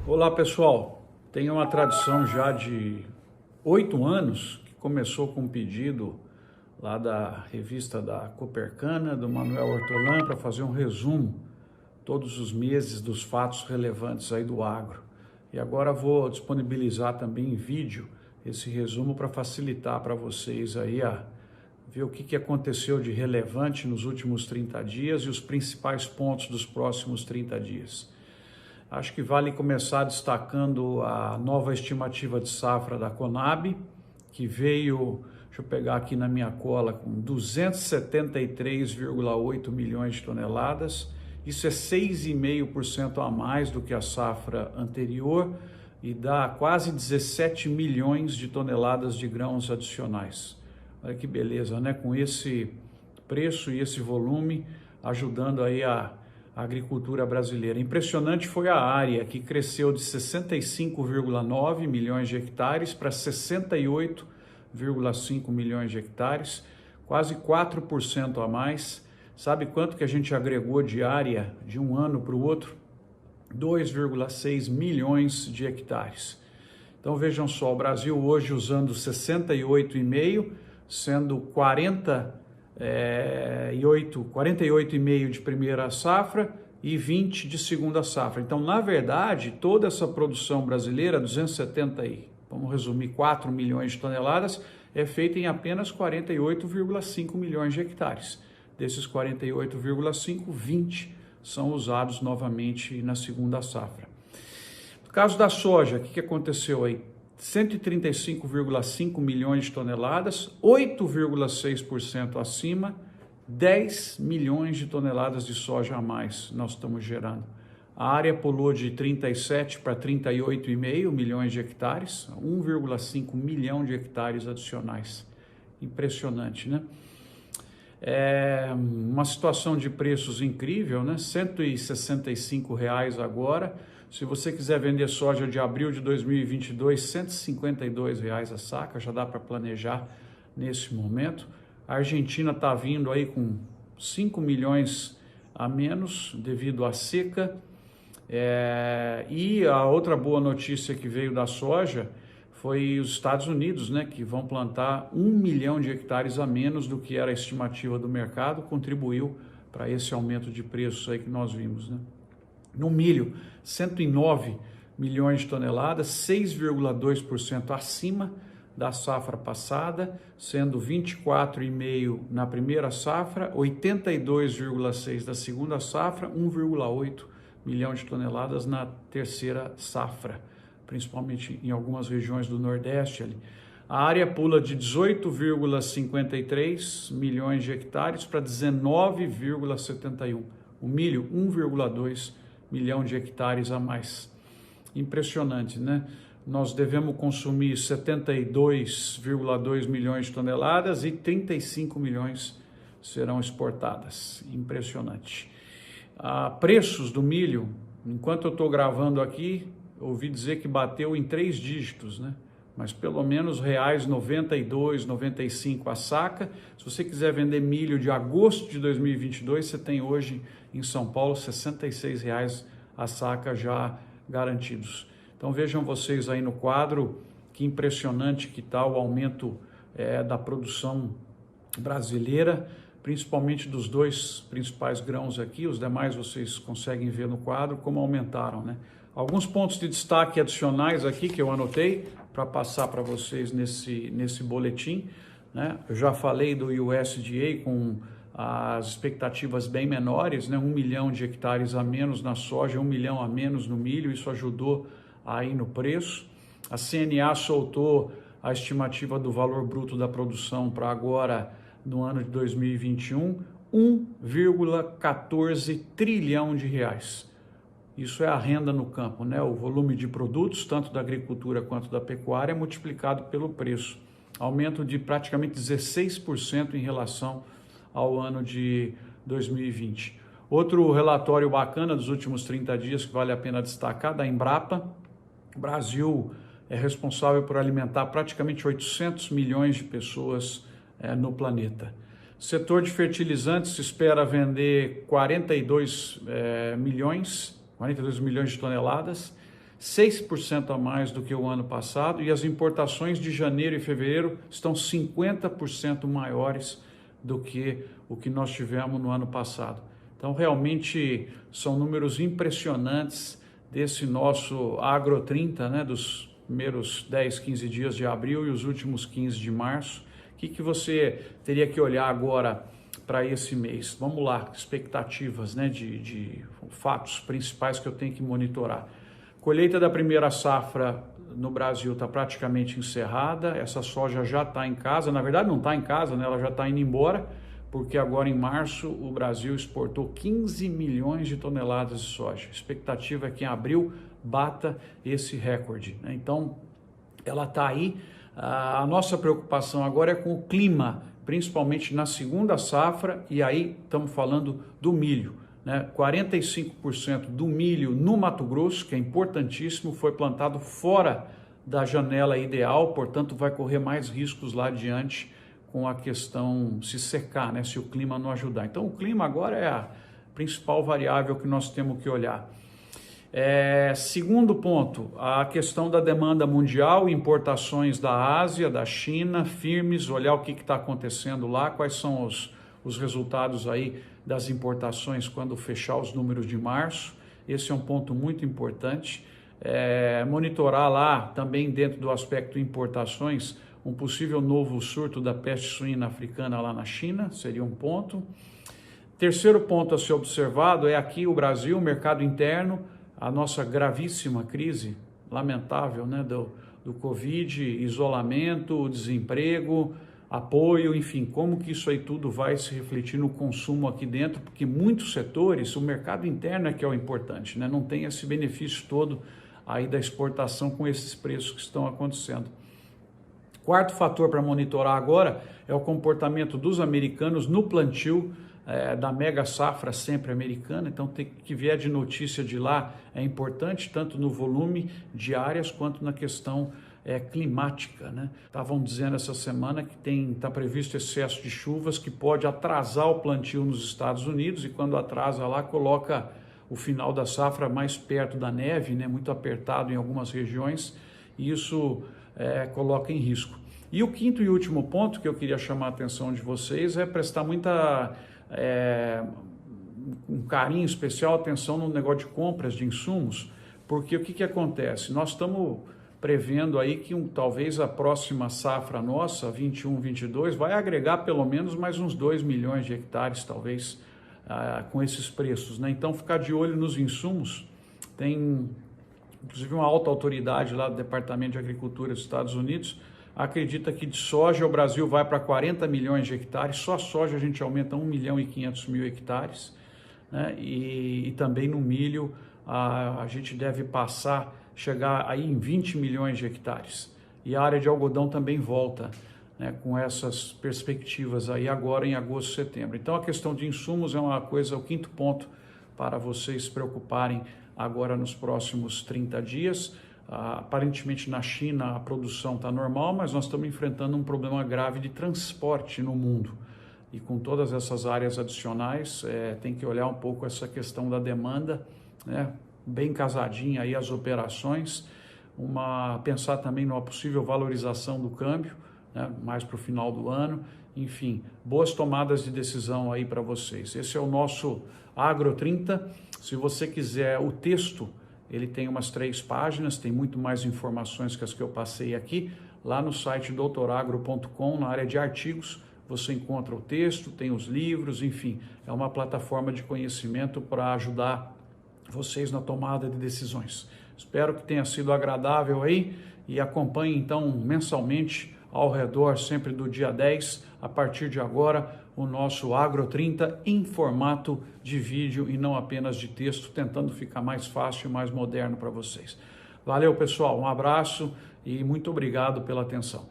Olá pessoal, tem uma tradição já de 8 anos que começou com um pedido lá da revista da Copercana, do Manuel Hortolã, para fazer um resumo todos os meses dos fatos relevantes aí do agro. E agora vou disponibilizar também em vídeo esse resumo para facilitar para vocês aí a ver o que aconteceu de relevante nos últimos 30 dias e os principais pontos dos próximos 30 dias. Acho que vale começar destacando a nova estimativa de safra da Conab, que veio, deixa eu pegar aqui na minha cola, com 273,8 milhões de toneladas. Isso é 6,5% a mais do que a safra anterior e dá quase 17 milhões de toneladas de grãos adicionais. Olha que beleza, né? Com esse preço e esse volume, ajudando aí a agricultura brasileira. Impressionante foi a área, que cresceu de 65,9 milhões de hectares para 68,5 milhões de hectares, quase 4% a mais. Sabe quanto que a gente agregou de área de um ano para o outro? 2,6 milhões de hectares. Então vejam só, o Brasil hoje usando 68,5, sendo 48,5 de primeira safra e 20 de segunda safra. Então, na verdade, toda essa produção brasileira, 4 milhões de toneladas, é feita em apenas 48,5 milhões de hectares. Desses 48,5, 20 são usados novamente na segunda safra. No caso da soja, o que aconteceu aí? 135,5 milhões de toneladas, 8,6% acima, 10 milhões de toneladas de soja a mais nós estamos gerando. A área pulou de 37 para 38,5 milhões de hectares, 1,5 milhão de hectares adicionais. Impressionante, né? É uma situação de preços incrível, né? R$ 165 agora. Se você quiser vender soja de abril de 2022, R$ 152 a saca, já dá para planejar nesse momento. A Argentina está vindo aí com 5 milhões a menos devido à seca. E a outra boa notícia que veio da soja foi os Estados Unidos, né, que vão plantar 1 milhão de hectares a menos do que era a estimativa do mercado, contribuiu para esse aumento de preços aí que nós vimos, né? No milho, 109 milhões de toneladas, 6,2% acima da safra passada, sendo 24,5 na primeira safra, 82,6 da segunda safra, 1,8 milhão de toneladas na terceira safra, principalmente em algumas regiões do Nordeste ali. A área pula de 18,53 milhões de hectares para 19,71. O milho, 1,2 milhão de hectares a mais. Impressionante, né? Nós devemos consumir 72,2 milhões de toneladas e 35 milhões serão exportadas. Impressionante. Preços do milho, enquanto eu estou gravando aqui, ouvi dizer que bateu em 3 dígitos, né? Mas pelo menos reais 92, 95 a saca. Se você quiser vender milho de agosto de 2022, você tem hoje em São Paulo R$ 66 a saca já garantidos. Então vejam vocês aí no quadro que impressionante que está o aumento da produção brasileira, principalmente dos 2 principais grãos aqui. Os demais vocês conseguem ver no quadro como aumentaram, né? Alguns pontos de destaque adicionais aqui que eu anotei para passar para vocês nesse boletim, né? Eu já falei do USDA com as expectativas bem menores, né? 1 milhão de hectares a menos na soja, 1 milhão a menos no milho, isso ajudou aí no preço. A CNA soltou a estimativa do valor bruto da produção para agora, no ano de 2021, 1,14 trilhão de reais. Isso é a renda no campo, né? O volume de produtos, tanto da agricultura quanto da pecuária, multiplicado pelo preço. Aumento de praticamente 16% em relação ao ano de 2020. Outro relatório bacana dos últimos 30 dias que vale a pena destacar, da Embrapa. O Brasil é responsável por alimentar praticamente 800 milhões de pessoas no planeta. Setor de fertilizantes se espera vender 42 milhões de toneladas, 6% a mais do que o ano passado, e as importações de janeiro e fevereiro estão 50% maiores do que o que nós tivemos no ano passado. Então, realmente, são números impressionantes desse nosso Agro 30, né, dos primeiros 10, 15 dias de abril e os últimos 15 de março. O que você teria que olhar agora para esse mês? Vamos lá, expectativas, né, de fatos principais que eu tenho que monitorar. Colheita da primeira safra no Brasil está praticamente encerrada, essa soja já está em casa, na verdade não está em casa, né? Ela já está indo embora, porque agora em março o Brasil exportou 15 milhões de toneladas de soja. A expectativa é que em abril bata esse recorde, né? Então ela está aí. A nossa preocupação agora é com o clima, principalmente na segunda safra, e aí estamos falando do milho. 45% do milho no Mato Grosso, que é importantíssimo, foi plantado fora da janela ideal, portanto vai correr mais riscos lá adiante com a questão se secar, né, se o clima não ajudar. Então o clima agora é a principal variável que nós temos que olhar. Segundo ponto, a questão da demanda mundial, importações da Ásia, da China, firmes, olhar o que está acontecendo lá, quais são os resultados aí das importações quando fechar os números de março. Esse é um ponto muito importante. Monitorar lá também dentro do aspecto importações um possível novo surto da peste suína africana lá na China, seria um ponto. Terceiro ponto a ser observado é aqui o Brasil, o mercado interno, a nossa gravíssima crise, lamentável, né, do Covid, isolamento, desemprego, apoio, enfim, como que isso aí tudo vai se refletir no consumo aqui dentro, porque muitos setores, o mercado interno é que é o importante, né? Não tem esse benefício todo aí da exportação com esses preços que estão acontecendo. Quarto fator para monitorar agora é o comportamento dos americanos no plantio da mega safra sempre americana. Então tem que vier de notícia de lá é importante, tanto no volume de áreas quanto na questão climática, né? Estavam dizendo essa semana que está previsto excesso de chuvas que pode atrasar o plantio nos Estados Unidos, e quando atrasa lá coloca o final da safra mais perto da neve, né? Muito apertado em algumas regiões, e isso coloca em risco. E o quinto e último ponto que eu queria chamar a atenção de vocês é prestar um carinho especial, atenção no negócio de compras de insumos, porque o que acontece? Nós estamos prevendo aí que talvez a próxima safra nossa, 21-22, vai agregar pelo menos mais uns 2 milhões de hectares, talvez, com esses preços, né? Então, ficar de olho nos insumos. Tem, inclusive, uma alta autoridade lá do Departamento de Agricultura dos Estados Unidos, acredita que de soja o Brasil vai para 40 milhões de hectares, só a soja a gente aumenta 1.500.000 hectares, né? E também no milho a gente deve chegar aí em 20 milhões de hectares. E a área de algodão também volta, né, com essas perspectivas aí agora em agosto, setembro. Então a questão de insumos é uma coisa, o quinto ponto para vocês se preocuparem agora nos próximos 30 dias. Aparentemente na China a produção está normal, mas nós estamos enfrentando um problema grave de transporte no mundo. E com todas essas áreas adicionais, tem que olhar um pouco essa questão da demanda, né? Bem casadinha aí as operações, pensar também numa possível valorização do câmbio, né? Mais para o final do ano. Enfim, boas tomadas de decisão aí para vocês. Esse é o nosso Agro 30. Se você quiser o texto, ele tem umas 3 páginas, tem muito mais informações que as que eu passei aqui. Lá no site doutoragro.com, na área de artigos, você encontra o texto, tem os livros, enfim, é uma plataforma de conhecimento para ajudar vocês na tomada de decisões. Espero que tenha sido agradável aí e acompanhe então mensalmente ao redor sempre do dia 10, a partir de agora, o nosso Agro 30 em formato de vídeo e não apenas de texto, tentando ficar mais fácil e mais moderno para vocês. Valeu, pessoal, um abraço e muito obrigado pela atenção.